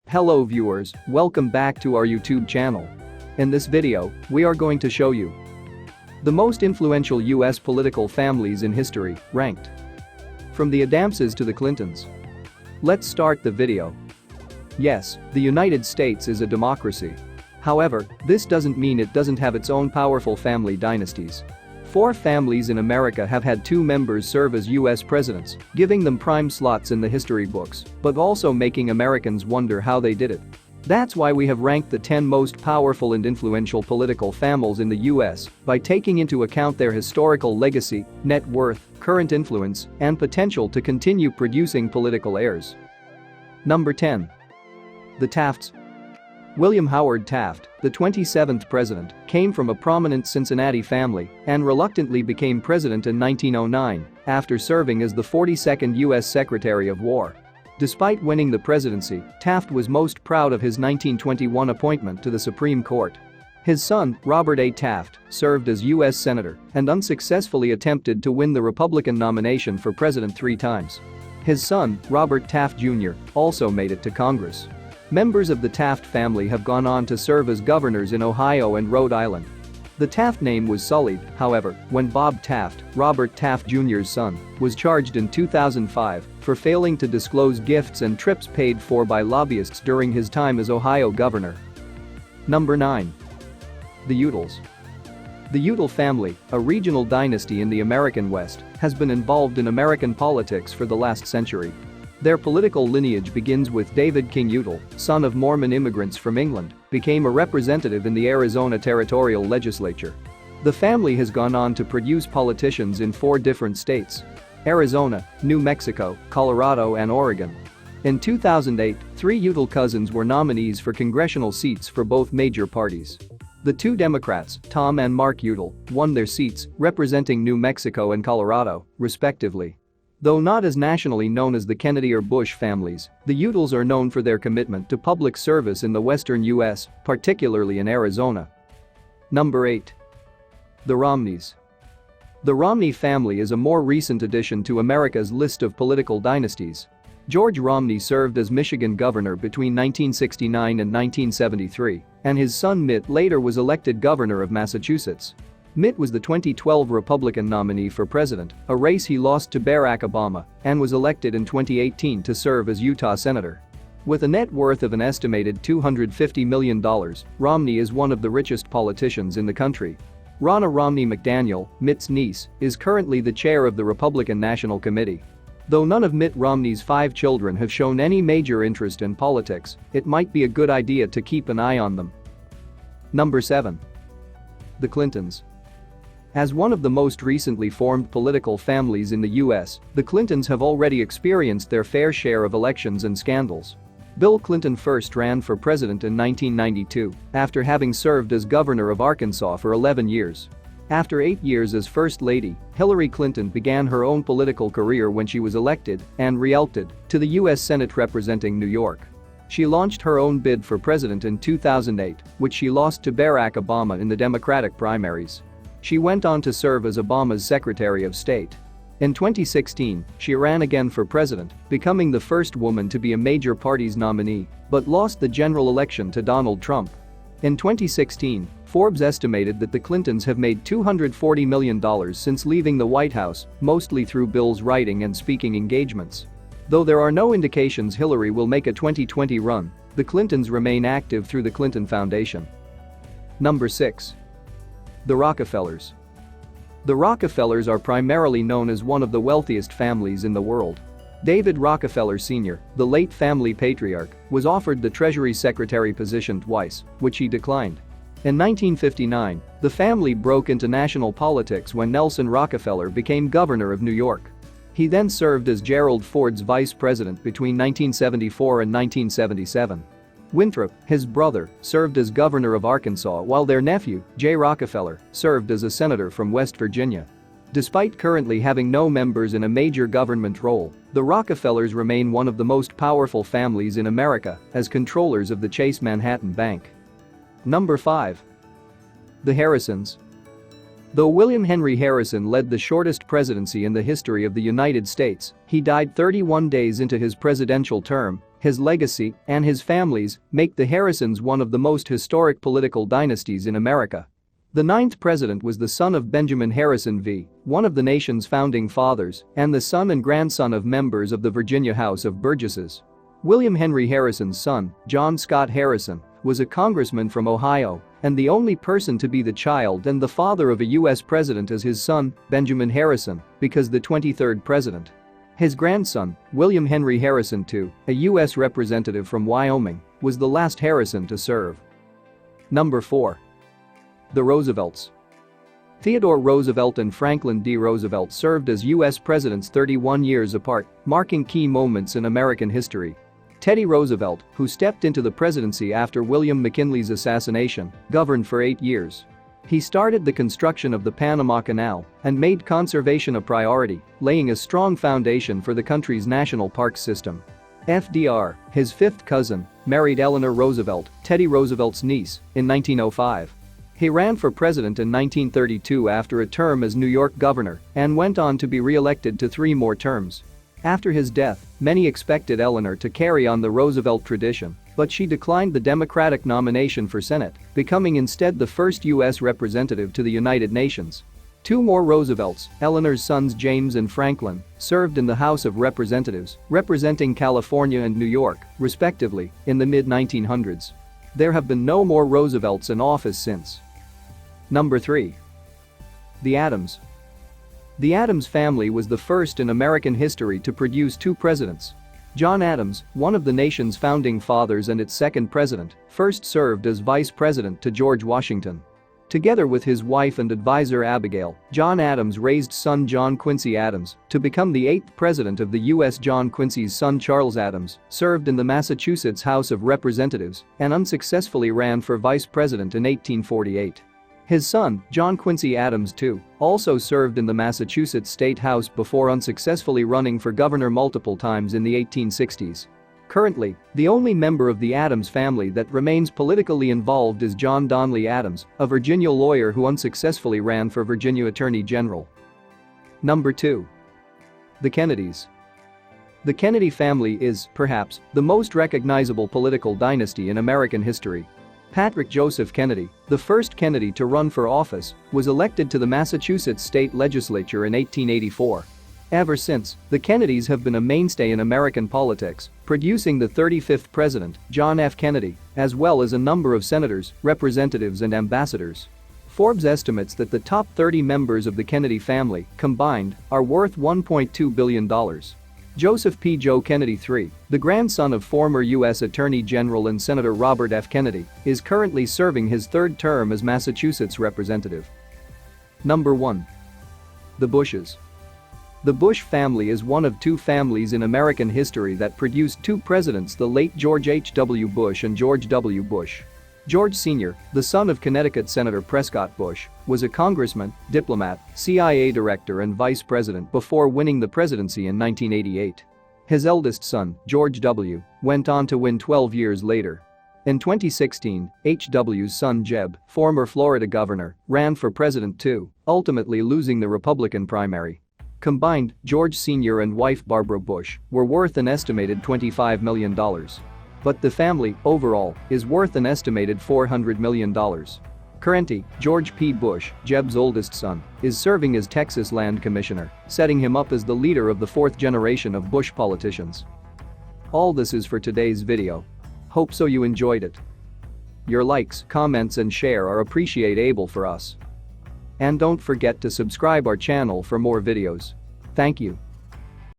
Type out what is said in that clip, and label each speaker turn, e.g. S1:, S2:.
S1: Hello viewers, welcome back to our YouTube channel. In this video, we are going to show you the most influential US political families in history, ranked from the Adamses to the Clintons. Let's start the video. Yes, the United States is a democracy. However, this doesn't mean it doesn't have its own powerful family dynasties. 4 families in America have had 2 members serve as US presidents, giving them prime slots in the history books, but also making Americans wonder how they did it. That's why we have ranked the 10 most powerful and influential political families in the US by taking into account their historical legacy, net worth, current influence, and potential to continue producing political heirs. Number 10. The Tafts. William Howard Taft, the 27th president, came from a prominent Cincinnati family and reluctantly became president in 1909 after serving as the 42nd U.S. Secretary of War. Despite winning the presidency, Taft was most proud of his 1921 appointment to the Supreme Court. His son, Robert A. Taft, served as U.S. Senator and unsuccessfully attempted to win the Republican nomination for president 3 times. His son, Robert Taft Jr., also made it to Congress. Members of the Taft family have gone on to serve as governors in Ohio and Rhode Island. The Taft name was sullied, however, when Bob Taft, Robert Taft Jr.'s son, was charged in 2005 for failing to disclose gifts and trips paid for by lobbyists during his time as Ohio governor. Number 9. The Udalls. The Udall family, a regional dynasty in the American West, has been involved in American politics for the last century. Their political lineage begins with David King Udall, son of Mormon immigrants from England, became a representative in the Arizona Territorial Legislature. The family has gone on to produce politicians in 4 different states: Arizona, New Mexico, Colorado, and Oregon. In 2008, 3 Udall cousins were nominees for congressional seats for both major parties. The 2 Democrats, Tom and Mark Udall, won their seats, representing New Mexico and Colorado, respectively. Though not as nationally known as the Kennedy or Bush families, the Udalls are known for their commitment to public service in the western U.S., particularly in Arizona. Number 8. The Romneys. The Romney family is a more recent addition to America's list of political dynasties. George Romney served as Michigan governor between 1969 and 1973, and his son Mitt later was elected governor of Massachusetts. Mitt was the 2012 Republican nominee for president, a race he lost to Barack Obama, and was elected in 2018 to serve as Utah senator. With a net worth of an estimated $250 million, Romney is one of the richest politicians in the country. Ronna Romney McDaniel, Mitt's niece, is currently the chair of the Republican National Committee. Though none of Mitt Romney's 5 children have shown any major interest in politics, it might be a good idea to keep an eye on them. Number 7. The Clintons. As one of the most recently formed political families in the US, the Clintons have already experienced their fair share of elections and scandals. Bill Clinton first ran for president in 1992, after having served as governor of Arkansas for 11 years. After 8 years as First Lady, Hillary Clinton began her own political career when she was elected and re-elected to the US Senate representing New York. She launched her own bid for president in 2008, which she lost to Barack Obama in the Democratic primaries. She went on to serve as Obama's Secretary of State. In 2016, she ran again for president, becoming the first woman to be a major party's nominee, but lost the general election to Donald Trump. In 2016, Forbes estimated that the Clintons have made $240 million since leaving the White House, mostly through Bill's writing and speaking engagements. Though there are no indications Hillary will make a 2020 run, the Clintons remain active through the Clinton Foundation. Number 6. The Rockefellers. The Rockefellers are primarily known as one of the wealthiest families in the world. David Rockefeller Sr., the late family patriarch, was offered the Treasury Secretary position twice, which he declined. In 1959, the family broke into national politics when Nelson Rockefeller became governor of New York. He then served as Gerald Ford's vice president between 1974 and 1977. Winthrop, his brother, served as governor of Arkansas while their nephew, Jay Rockefeller, served as a senator from West Virginia. Despite currently having no members in a major government role, the Rockefellers remain one of the most powerful families in America as controllers of the Chase Manhattan Bank. Number 5. The Harrisons. Though William Henry Harrison led the shortest presidency in the history of the United States, he died 31 days into his presidential term His legacy and his family's make the Harrisons one of the most historic political dynasties in America. The ninth president was the son of Benjamin Harrison V., one of the nation's founding fathers, and the son and grandson of members of the Virginia House of Burgesses. William Henry Harrison's son, John Scott Harrison, was a congressman from Ohio and the only person to be the child and the father of a U.S. president as his son, Benjamin Harrison, because the 23rd president. His grandson, William Henry Harrison II, a U.S. representative from Wyoming, was the last Harrison to serve. Number 4. The Roosevelts. Theodore Roosevelt and Franklin D. Roosevelt served as U.S. presidents 31 years apart, marking key moments in American history. Teddy Roosevelt, who stepped into the presidency after William McKinley's assassination, governed for 8 years. He started the construction of the Panama Canal and made conservation a priority, laying a strong foundation for the country's national park system. FDR, his fifth cousin, married Eleanor Roosevelt, Teddy Roosevelt's niece, in 1905. He ran for president in 1932 after a term as New York governor and went on to be re-elected to 3 more terms. After his death, many expected Eleanor to carry on the Roosevelt tradition, but she declined the Democratic nomination for Senate, becoming instead the first U.S. representative to the United Nations. 2 more Roosevelts, Eleanor's sons James and Franklin, served in the House of Representatives, representing California and New York, respectively, in the mid-1900s. There have been no more Roosevelts in office since. Number 3. The Adams. The Adams family was the first in American history to produce 2 presidents. John Adams, one of the nation's founding fathers and its second president, first served as vice president to George Washington. Together with his wife and advisor Abigail, John Adams raised son John Quincy Adams to become the 8th president of the U.S. John Quincy's son Charles Adams served in the Massachusetts House of Representatives and unsuccessfully ran for vice president in 1848. His son, John Quincy Adams II, also served in the Massachusetts State House before unsuccessfully running for governor multiple times in the 1860s. Currently, the only member of the Adams family that remains politically involved is John Donnelly Adams, a Virginia lawyer who unsuccessfully ran for Virginia Attorney General. Number 2. The Kennedys. The Kennedy family is, perhaps, the most recognizable political dynasty in American history. Patrick Joseph Kennedy, the first Kennedy to run for office, was elected to the Massachusetts state legislature in 1884. Ever since, the Kennedys have been a mainstay in American politics, producing the 35th president, John F. Kennedy, as well as a number of senators, representatives and ambassadors. Forbes estimates that the top 30 members of the Kennedy family, combined, are worth $1.2 billion. Joseph P. Joe Kennedy III, the grandson of former U.S. Attorney General and Senator Robert F. Kennedy, is currently serving his 3rd term as Massachusetts representative. Number 1. The Bushes. The Bush family is one of 2 families in American history that produced 2 presidents, the late George H. W. Bush and George W. Bush. George Sr., the son of Connecticut Senator Prescott Bush, was a congressman, diplomat, CIA director and vice president before winning the presidency in 1988. His eldest son, George W., went on to win 12 years later. In 2016, H.W.'s son Jeb, former Florida governor, ran for president too, ultimately losing the Republican primary. Combined, George Sr. and wife Barbara Bush were worth an estimated $25 million. But the family, overall, is worth an estimated $400 million. Currently, George P. Bush, Jeb's oldest son, is serving as Texas Land Commissioner, setting him up as the leader of the 4th generation of Bush politicians. All this is for today's video. Hope so you enjoyed it. Your likes, comments and share are appreciable for us. And don't forget to subscribe our channel for more videos. Thank you.